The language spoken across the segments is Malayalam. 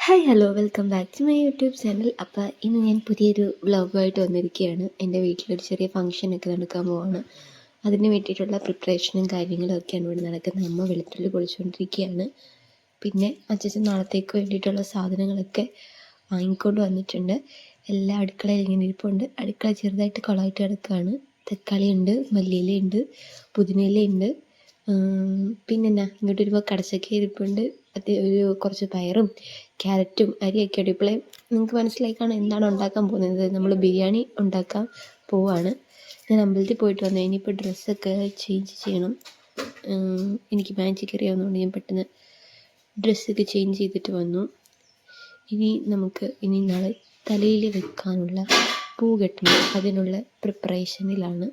Hi hello welcome back to my YouTube channel. അപ്പോൾ ഇന്ന് ഞാൻ പുതിയൊരു വ്ളോഗുമായിട്ട് വന്നിരിക്കുകയാണ്. എൻ്റെ വീട്ടിലൊരു ചെറിയ ഫംഗ്ഷനൊക്കെ നടക്കാൻ പോവാണ്. അതിന് വേണ്ടിയിട്ടുള്ള പ്രിപ്പറേഷനും കാര്യങ്ങളും ഒക്കെയാണ് ഇവിടെ നടക്കുന്നത്. അമ്മ വെളുത്തുള്ളി പൊളിച്ചുകൊണ്ടിരിക്കുകയാണ്. പിന്നെ അച്ഛൻ നാളത്തേക്ക് വേണ്ടിയിട്ടുള്ള സാധനങ്ങളൊക്കെ വാങ്ങിക്കൊണ്ട് വന്നിട്ടുണ്ട്. എല്ലാ അടുക്കളയിൽ ഇങ്ങനെ ഇരിപ്പുണ്ട്. അടുക്കള ചെറുതായിട്ട് കുളമായിട്ട് കിടക്കുകയാണ്. തക്കാളി ഉണ്ട്, മല്ലിയിലയുണ്ട്, പുതിനയിലയുണ്ട്, പിന്നെന്നാ ഇങ്ങോട്ട് വരുമ്പോൾ കടച്ചക്ക ഇരിപ്പുണ്ട്. കുറച്ച് പയറും ക്യാരറ്റും അരിയൊക്കെ ഉണ്ട്. ഇപ്പോഴേ നിങ്ങൾക്ക് മനസ്സിലായി കാണും എന്താണ് ഉണ്ടാക്കാൻ പോകുന്നത്. നമ്മൾ ബിരിയാണി ഉണ്ടാക്കാൻ പോവാണ്. ഞാൻ അമ്പലത്തിൽ പോയിട്ട് വന്നു. ഇനിയിപ്പോൾ ഡ്രസ്സൊക്കെ ചേഞ്ച് ചെയ്യണം. എനിക്ക് മാജിക് അറിയാവുന്നതുകൊണ്ട് ഞാൻ പെട്ടെന്ന് ഡ്രസ്സൊക്കെ ചേഞ്ച് ചെയ്തിട്ട് വന്നു. ഇനി നാളെ തലയിൽ വെക്കാനുള്ള പൂ കെട്ടണം. അതിനുള്ള പ്രിപ്പറേഷനിലാണ്.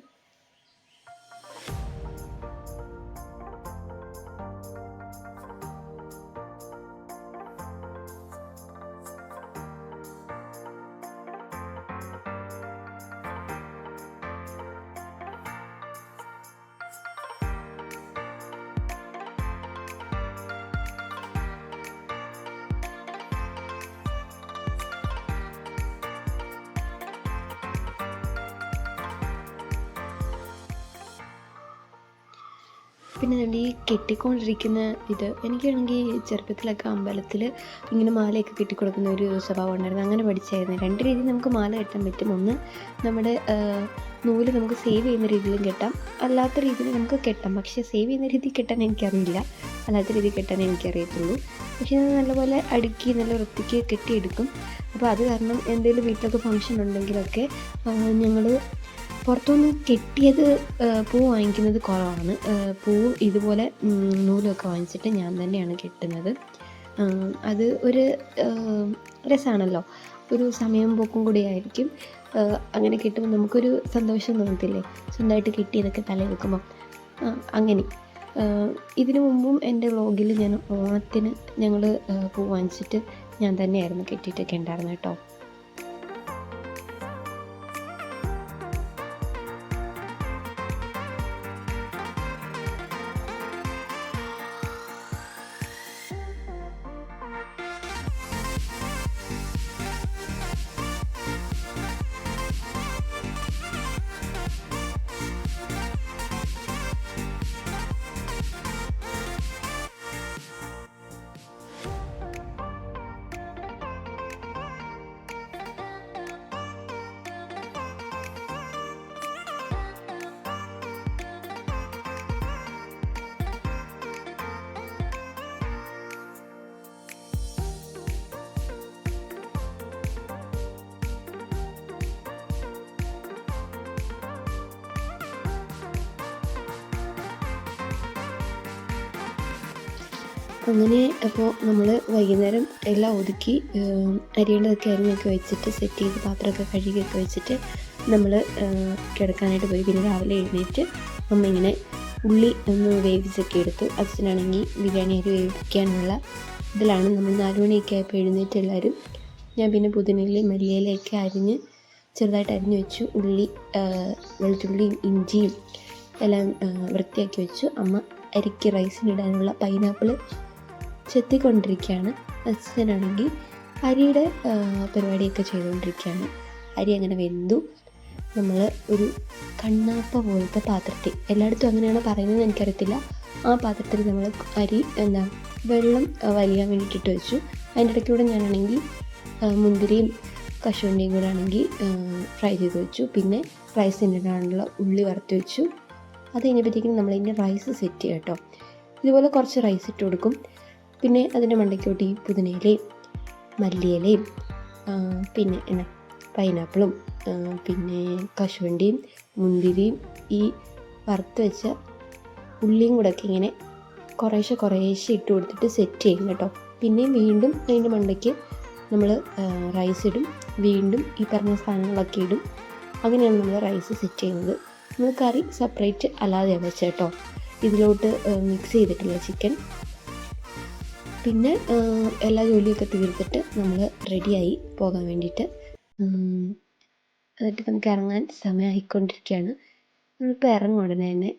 പിന്നെ അതുകൊണ്ട് ഈ കെട്ടിക്കൊണ്ടിരിക്കുന്ന എനിക്കാണെങ്കിൽ ചെറുപ്പത്തിലൊക്കെ അമ്പലത്തിൽ ഇങ്ങനെ മാലയൊക്കെ കെട്ടിക്കൊടുക്കുന്ന ഒരു സ്വഭാവം ഉണ്ടായിരുന്നു. അങ്ങനെ പഠിച്ചായിരുന്നു. രണ്ട് രീതിയിൽ നമുക്ക് മാല കെട്ടാൻ പറ്റും. ഒന്ന് നമ്മുടെ നൂല് നമുക്ക് സേവ് ചെയ്യുന്ന രീതിയിലും കെട്ടാം, അല്ലാത്ത രീതിയിൽ നമുക്ക് കെട്ടാം. പക്ഷേ സേവ് ചെയ്യുന്ന രീതിയിൽ കെട്ടാൻ എനിക്കറിയില്ല, അല്ലാത്ത രീതിയിൽ കെട്ടാൻ എനിക്കറിയത്തുള്ളൂ. പക്ഷേ അത് നല്ലപോലെ അടുക്കി നല്ല വൃത്തിക്ക് കെട്ടിയെടുക്കും. അപ്പോൾ അത് കാരണം എന്തെങ്കിലും വീട്ടിലൊക്കെ ഫംഗ്ഷൻ ഉണ്ടെങ്കിലൊക്കെ ഞങ്ങൾ പുറത്തുനിന്ന് കെട്ടിയത് പൂ വാങ്ങിക്കുന്നത് കുറവാണ്. പൂവും ഇതുപോലെ നൂലൊക്കെ വാങ്ങിച്ചിട്ട് ഞാൻ തന്നെയാണ് കെട്ടുന്നത്. അത് ഒരു രസമാണല്ലോ, ഒരു സമയം പോക്കും കൂടിയായിരിക്കും. അങ്ങനെ കെട്ടുമ്പോൾ നമുക്കൊരു സന്തോഷം തോന്നത്തില്ലേ, സ്വന്തമായിട്ട് കെട്ടിയതൊക്കെ തലയിൽ വെക്കുമ്പോൾ. അങ്ങനെ ഇതിനു മുമ്പും എൻ്റെ വ്ളോഗിൽ ഞാൻ ഓണത്തിന് ഞങ്ങൾ പൂ വാങ്ങിച്ചിട്ട് ഞാൻ തന്നെയായിരുന്നു കെട്ടിയിട്ടൊക്കെ ഉണ്ടായിരുന്നത് കേട്ടോ. അങ്ങനെ അപ്പോൾ നമ്മൾ വൈകുന്നേരം എല്ലാം ഒതുക്കി അരിയേണ്ടതൊക്കെ അരിഞ്ഞൊക്കെ വെച്ചിട്ട് സെറ്റ് ചെയ്ത് പാത്രമൊക്കെ കഴുകിയൊക്കെ വെച്ചിട്ട് നമ്മൾ കിടക്കാനായിട്ട് പോയി. പിന്നെ രാവിലെ എഴുന്നേറ്റ് അമ്മ ഇങ്ങനെ ഉള്ളി ഒന്ന് വേവിച്ചൊക്കെ എടുത്തു. അച്ഛനാണെങ്കിൽ ബിരിയാണി അരി വേവിക്കാനുള്ള ഇതിലാണ്. നമ്മൾ 4 മണിയൊക്കെ ആയപ്പോൾ എഴുന്നേറ്റ് എല്ലാവരും. ഞാൻ പിന്നെ പുതിനയിലയും മല്ലിയിലയൊക്കെ ചെറുതായിട്ട് അരിഞ്ഞ് വെച്ചു. ഉള്ളി, വെളുത്തുള്ളിയും ഇഞ്ചിയും എല്ലാം വൃത്തിയാക്കി വെച്ചു. അമ്മ അരിക്ക് റൈസിനിടാനുള്ള പൈനാപ്പിൾ ചെത്തിക്കൊണ്ടിരിക്കുകയാണ്. അച്ഛനാണെങ്കിൽ അരിയുടെ പരിപാടിയൊക്കെ ചെയ്തുകൊണ്ടിരിക്കുകയാണ്. അരി അങ്ങനെ വെന്തു. നമ്മൾ ഒരു കണ്ണാപ്പ പോലത്തെ പാത്രത്തിൽ, എല്ലായിടത്തും അങ്ങനെയാണ് പറയുന്നത് എനിക്കറിയത്തില്ല, ആ പാത്രത്തിൽ നമ്മൾ വെള്ളം വലിയാൻ വേണ്ടിയിട്ടിട്ട് വെച്ചു. അതിൻ്റെ ഇടയ്ക്കൂടെ ഞാനാണെങ്കിൽ മുന്തിരിയും കശുവണ്ടിയും കൂടെ ആണെങ്കിൽ ഫ്രൈ ചെയ്ത് വെച്ചു. പിന്നെ റൈസിനിടാനുള്ള ഉള്ളി വറുത്ത് വെച്ചു. അത് കഴിഞ്ഞപ്പോഴത്തേക്കും നമ്മളിതിൻ്റെ റൈസ് സെറ്റ് ചെയ്യാം കേട്ടോ. ഇതുപോലെ കുറച്ച് റൈസ് ഇട്ട് കൊടുക്കും. പിന്നെ അതിൻ്റെ മണ്ടയ്ക്കോട്ട് ഈ പുതിനയിലയും മല്ലിയിലയും പിന്നെ പൈനാപ്പിളും പിന്നെ കശുവണ്ടിയും മുന്തിരിയും ഈ വറുത്ത് വെച്ച ഉള്ളിയും കൂടെ ഒക്കെ ഇങ്ങനെ കുറേശ്ശെ ഇട്ട് കൊടുത്തിട്ട് സെറ്റ് ചെയ്യും കേട്ടോ. പിന്നെ വീണ്ടും അതിൻ്റെ മണ്ടയ്ക്ക് നമ്മൾ റൈസ് ഇടും. വീണ്ടും ഈ പറഞ്ഞ സാധനങ്ങളൊക്കെ ഇടും. അങ്ങനെയാണ് നമ്മൾ റൈസ് സെറ്റ് ചെയ്യുന്നത്. നമ്മൾ കറി സെപ്പറേറ്റ് അല്ലാതെയാണ് വെച്ചത് കേട്ടോ. ഇതിലോട്ട് മിക്സ് ചെയ്തിട്ടില്ല ചിക്കൻ. പിന്നെ എല്ലാ ജോലിയൊക്കെ തീർത്തിട്ട് നമ്മൾ റെഡിയായി പോകാൻ വേണ്ടിയിട്ട്. എന്നിട്ട് നമുക്ക് ഇറങ്ങാൻ സമയമായിക്കൊണ്ടിരിക്കുകയാണ്. നമ്മളിപ്പോൾ ഇറങ്ങും ഉടനെ തന്നെ.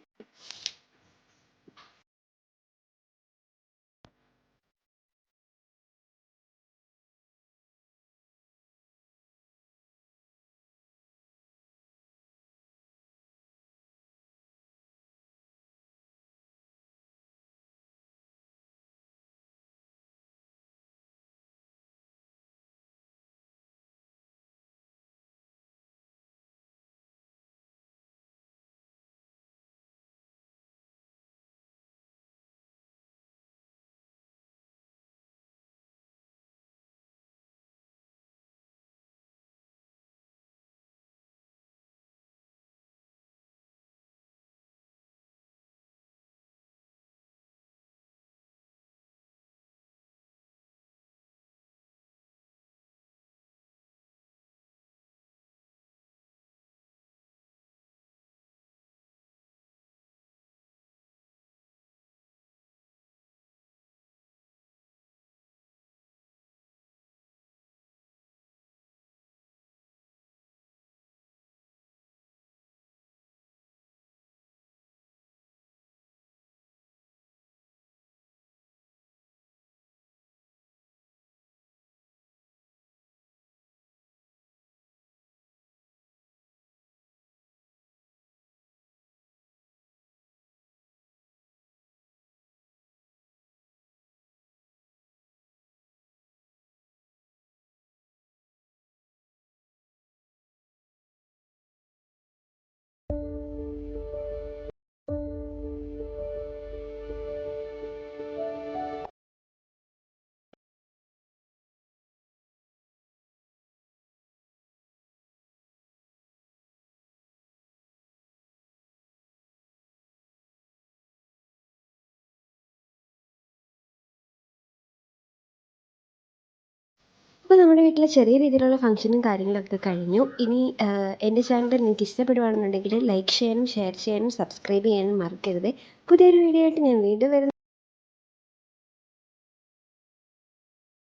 അപ്പോൾ നമ്മുടെ വീട്ടിലെ ചെറിയ രീതിയിലുള്ള ഫംഗ്ഷനും കാര്യങ്ങളൊക്കെ കഴിഞ്ഞു. ഇനി എൻ്റെ ചാനൽ നിങ്ങൾക്ക് ഇഷ്ടപ്പെടുകയാണെന്നുണ്ടെങ്കിൽ ലൈക്ക് ചെയ്യാനും ഷെയർ ചെയ്യാനും സബ്സ്ക്രൈബ് ചെയ്യാനും മറക്കരുത്. പുതിയൊരു വീഡിയോ ആയിട്ട് ഞാൻ വീണ്ടും വരുന്നു.